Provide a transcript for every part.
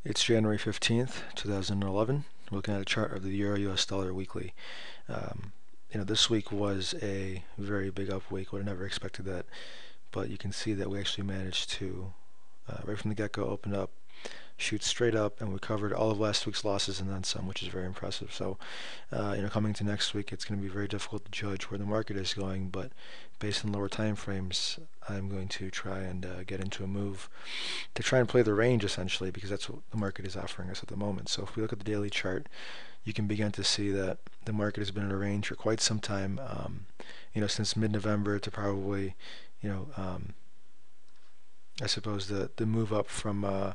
It's January 15th, 2011. We're looking at a chart of the Euro-US dollar weekly. This week was a very big up week. Would have never expected that, but you can see that we actually managed to, right from the get-go, open up, shoot straight up, and we covered all of last week's losses and then some, which is very impressive. So, coming to next week, it's going to be very difficult to judge where the market is going, but based on lower time frames, I'm going to try and get into a move to try and play the range, essentially, because that's what the market is offering us at the moment. So if we look at the daily chart, you can begin to see that the market has been in a range for quite some time, since mid-November to probably, I suppose the move up from,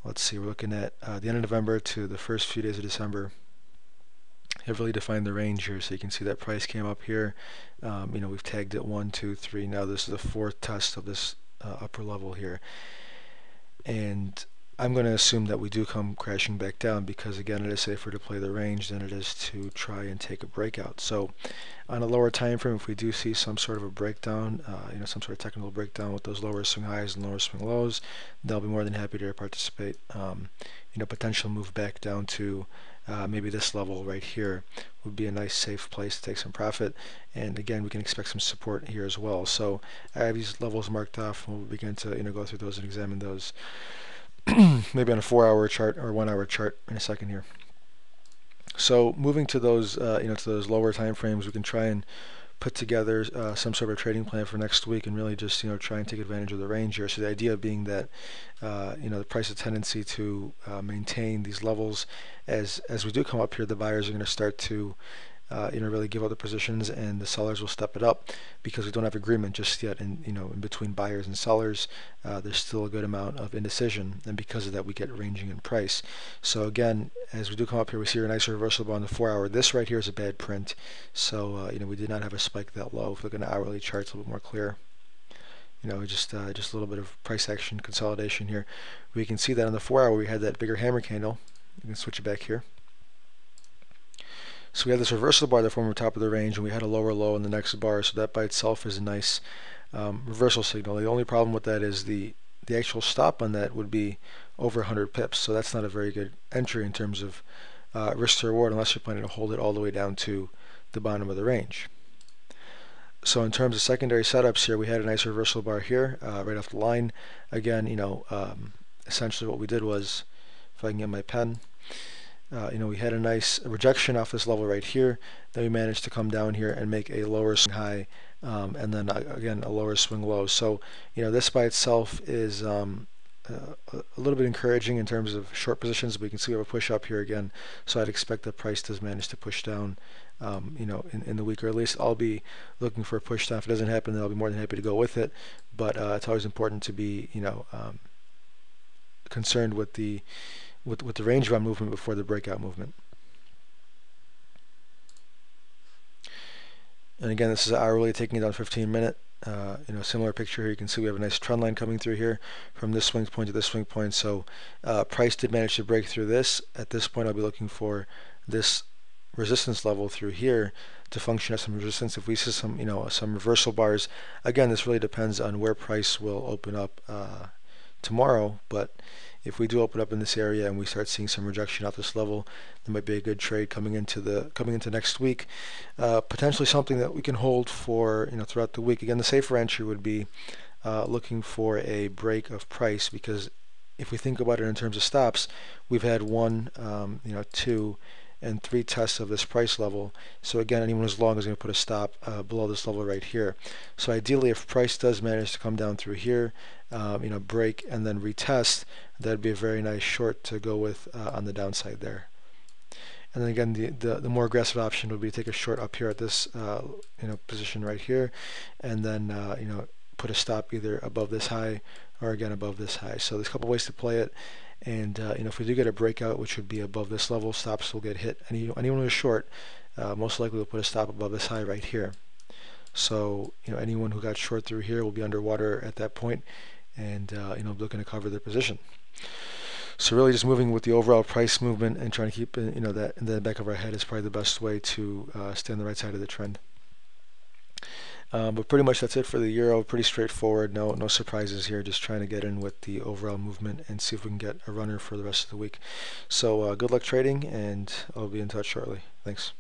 let's see, we're looking at the end of November to the first few days of December have really defined the range here. So you can see that price came up here. We've tagged it 1, 2, 3. Now this is the fourth test of this upper level here. And I'm going to assume that we do come crashing back down because, again, it is safer to play the range than it is to try and take a breakout. So on a lower time frame, if we do see some sort of a breakdown, some sort of technical breakdown with those lower swing highs and lower swing lows, then I'll be more than happy to participate. Potential move back down to maybe this level right here would be a nice safe place to take some profit. And again, we can expect some support here as well. So I have these levels marked off, and we'll begin to go through those and examine those maybe on a 4-hour chart or 1-hour chart in a second here. So moving to those to those lower time frames, we can try and put together some sort of trading plan for next week and really just try and take advantage of the range here. So the idea being that the price has a tendency to maintain these levels as we do come up here. The buyers are going to start to really give out the positions, and the sellers will step it up because we don't have agreement just yet. And in between buyers and sellers, there's still a good amount of indecision, and because of that, we get ranging in price. So again, as we do come up here, we see a nice reversal bar on the 4-hour. This right here is a bad print, so we did not have a spike that low. If we look at an hourly chart, it's a little bit more clear. Just a little bit of price action consolidation here. We can see that on the 4-hour we had that bigger hammer candle. You can switch it back here. So we had this reversal bar that formed the top of the range, and we had a lower low in the next bar. So that by itself is a nice reversal signal. The only problem with that is the actual stop on that would be over 100 pips. So that's not a very good entry in terms of risk to reward, unless you're planning to hold it all the way down to the bottom of the range. So in terms of secondary setups here, we had a nice reversal bar here right off the line. Again, essentially what we did was, if I can get my pen, we had a nice rejection off this level right here. Then we managed to come down here and make a lower swing high, and then again a lower swing low. So this by itself is a little bit encouraging in terms of short positions. But you can see we have a push up here again. So I'd expect the price does manage to push down, in the week, or at least I'll be looking for a push down. If it doesn't happen, then I'll be more than happy to go with it. But it's always important to be concerned with the range bound movement before the breakout movement. And again, this is hourly, taking it down 15-minute. Similar picture here. You can see we have a nice trend line coming through here from this swing point to this swing point. So price did manage to break through this. At this point, I'll be looking for this resistance level through here to function as some resistance. If we see some reversal bars, again, this really depends on where price will open up tomorrow. But if we do open up in this area and we start seeing some rejection at this level, there might be a good trade coming into next week. Potentially something that we can hold for throughout the week. Again, the safer entry would be looking for a break of price, because if we think about it in terms of stops, we've had 1, 2, and 3 tests of this price level. So again, anyone who's long is going to put a stop below this level right here. So ideally, if price does manage to come down through here, break and then retest, that'd be a very nice short to go with on the downside there. And then again, the more aggressive option would be to take a short up here at this position right here, and then put a stop either above this high or again above this high. So there's a couple ways to play it. And if we do get a breakout, which would be above this level, stops will get hit. Anyone who's short most likely will put a stop above this high right here. So anyone who got short through here will be underwater at that point, and looking to cover their position. So really, just moving with the overall price movement and trying to keep that in the back of our head is probably the best way to stay on the right side of the trend. But pretty much that's it for the euro. Pretty straightforward. No surprises here. Just trying to get in with the overall movement and see if we can get a runner for the rest of the week. So good luck trading, and I'll be in touch shortly. Thanks.